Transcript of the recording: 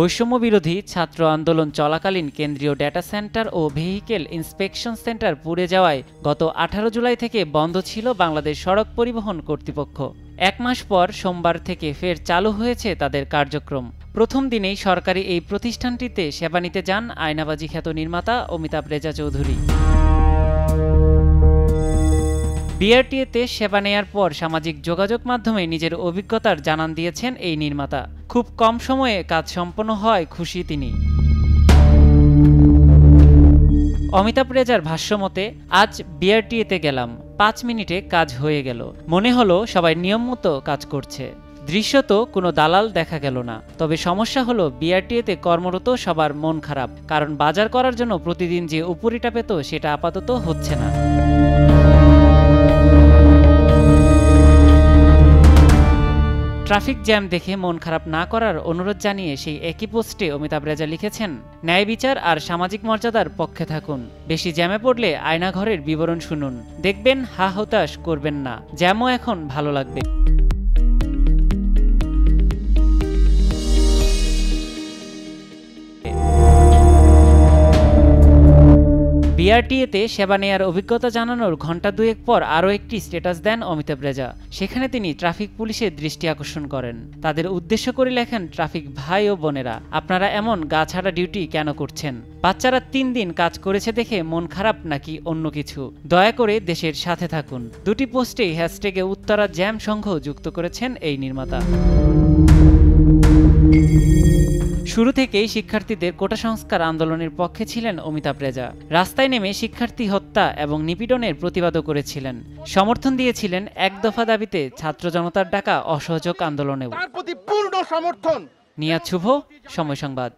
বৈষম্য বিরোধী ছাত্র আন্দোলন চলাকালীন কেন্দ্রীয় ডেটা সেন্টার ও ভেহিকেল ইন্সপেকশন সেন্টার পুড়ে যাওয়ায় গত 18 জুলাই থেকে বন্ধ ছিল বাংলাদেশ সড়ক পরিবহন কর্তৃপক্ষ। 1 মাস পর সোমবার থেকে ফের চালু হয়েছে তাদের কার্যক্রম। প্রথম দিনেই সরকারি এই প্রতিষ্ঠানটিতে সেবা নিতে যান আয়নাবাজি খ্যাত নির্মাতা অমিতাভ রেজা চৌধুরী। বিআরটিএতে সেবা নেয়ার পর সামাজিক যোগাযোগ মাধ্যমে নিজের অভিজ্ঞতার জানান দিয়েছেন এই নির্মাতা। খুব কম সময়ে কাজ সম্পন্ন হয় খুশি তিনি। অমিতাভ রেজার ভাষ্যমতে, আজ বিআরটিএতে গেলাম, 5 মিনিটে কাজ হয়ে গেল। মনে হলো সবাই নিয়ম মতো কাজ করছে। দৃশ্যত কোনো দালাল দেখা গেল না। তবে সমস্যা হলো বিআরটিএতে কর্মরত সবার মন খারাপ, কারণ বাজার করার জন্য প্রতিদিন যে উপরিটা পেত সেটা আপাতত হচ্ছে না। ট্রাফিক জ্যাম দেখে মন খারাপ না করার অনুরোধ জানিয়ে সেই একই পোস্টে অমিতাভ রেজা লিখেছেন, ন্যায় বিচার আর সামাজিক মর্যাদার পক্ষে থাকুন। বেশি জ্যামে পড়লে আয়নাঘরের বিবরণ শুনুন, দেখবেন হা হতাশ করবেন না, জ্যামও এখন ভালো লাগবে। বিআরটিএতে সেবা নেয়ার অভিজ্ঞতা জানানোর ঘণ্টা দুয়েক পর আরও একটি স্ট্যাটাস দেন অমিতাভ রেজা। সেখানে তিনি ট্রাফিক পুলিশের দৃষ্টি আকর্ষণ করেন। তাদের উদ্দেশ্য করে লেখেন, ট্রাফিক ভাই ও বোনেরা, আপনারা এমন গা ছাড়া ডিউটি কেন করছেন? বাচ্চারা 3 দিন কাজ করেছে দেখে মন খারাপ নাকি অন্য কিছু? দয়া করে দেশের সাথে থাকুন। দুটি পোস্টেই হ্যাশট্যাগে উত্তরা জ্যাম সংঘ যুক্ত করেছেন এই নির্মাতা। শুরু থেকেই শিক্ষার্থীদের কোটা সংস্কার আন্দোলনের পক্ষে ছিলেন অমিতাভ রেজা। রাস্তায় নেমে শিক্ষার্থী হত্যা এবং নিপীড়নের প্রতিবাদও করেছিলেন। সমর্থন দিয়েছিলেন 1 দফা দাবিতে ছাত্র জনতার ডাকা অসহযোগ আন্দোলনেও। তার প্রতি পূর্ণ সমর্থন। নিয়াজ শুভ, সময় সংবাদ।